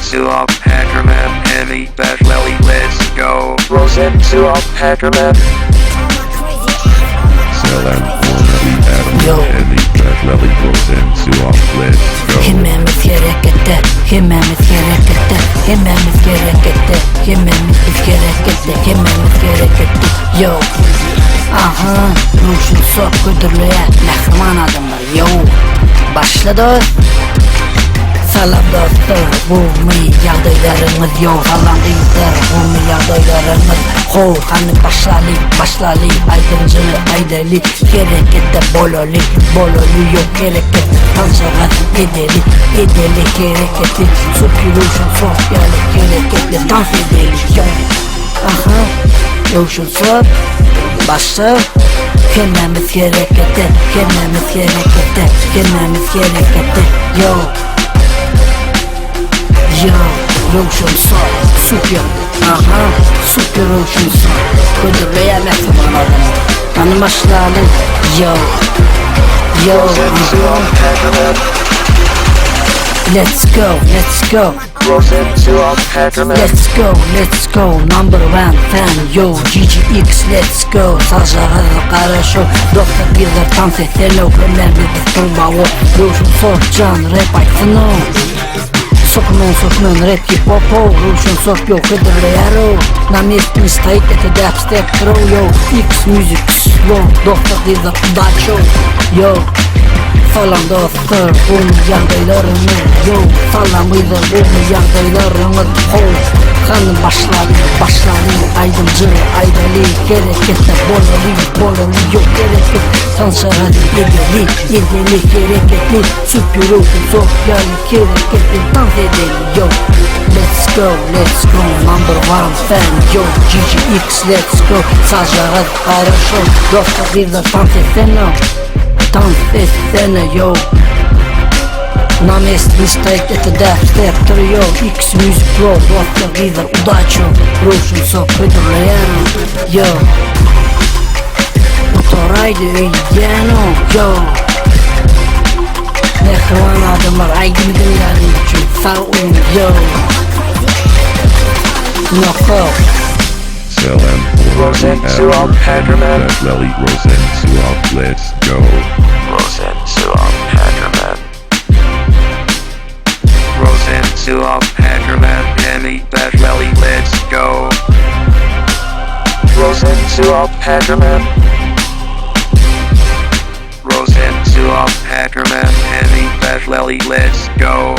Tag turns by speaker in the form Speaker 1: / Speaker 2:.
Speaker 1: Suop Hackerman, Heavy Batlelli, let's go.
Speaker 2: Rosen Suop Hackerman.
Speaker 3: Selam Heavy
Speaker 4: Yo.
Speaker 3: Batlelli, Rosen Suop, let's go.
Speaker 4: Hemmemiz harekette, hemmemiz harekette, hemmemiz harekette, hemmemiz harekette, hemmemiz harekette. Yo. Aha, Ruşun sok güdürlüğe mehriman adamlar. Yo. Başladı. Salam dostlar, bu mi yağdaylarımız yok falan değildir, bu mi yağdaylarımız ho, hani başlali, aydınca, aydeli, harekette bololi yok harekette, tanışarak edeli, hareketi, subkuluşun sosyali, hareketli, dans edeli, yok. Aha, Ruşun sok, başla. Hemmemiz harekette, hemmemiz harekette, hemmemiz harekette, yo. Yo, Ruşun sok, super, aha, super Ruşun sok. Güdürlüğe mehriman adamı, hani başladı, yo. Let's go.
Speaker 2: Rosen Suop Hackerman.
Speaker 4: Let's go, number one fan, yo, GGX, let's go. Сажаға қарашу, доктор Гилдер танц етелі, өкілерді тұрбауы. Ruşun sok, can, rap айтсыну. Сокмен, рэп, хип-хопо, Ruşun sok, yo, кыдырляру. На месте не стоит, это дабстеп, троу, yo, X-Music, slow, доктор Гилдер, удачу, yo. Salam dostlar, bu yağdaylarımız yok. Salam uydur, bu yağdaylarımız hol. Kanım başladı, aydınca, aydali, harekette, bololi yok hareket. Tanışarak edeli, hareketli, süpürü, sosyal, hareketli, dans edeli, yo. Let's go, number one fan, yo, GGX, let's go. Сажаға хорошо, достар Гилдер танц etsene. Yo. На месте не стоит, это дабстеп, трио, X-Music Pro, доктор Гилдер, удачу, Ruşun sok, güdürlüğe, yo. Otoraydı öydeno, yo. Mehriman adamlar, aydın dinlerim için, sağ olun, yo. Noko.
Speaker 3: Selam
Speaker 2: Rosen Suop Hackerman.
Speaker 3: Batlelli, Rosen Suop, let's go.
Speaker 2: Rosen Suop Hackerman.
Speaker 1: Rosen Suop Hackerman, Heavy Batlelli, let's go.
Speaker 2: Rosen Suop Hackerman.
Speaker 1: Rosen Suop Hackerman, Heavy Batlelli, let's go.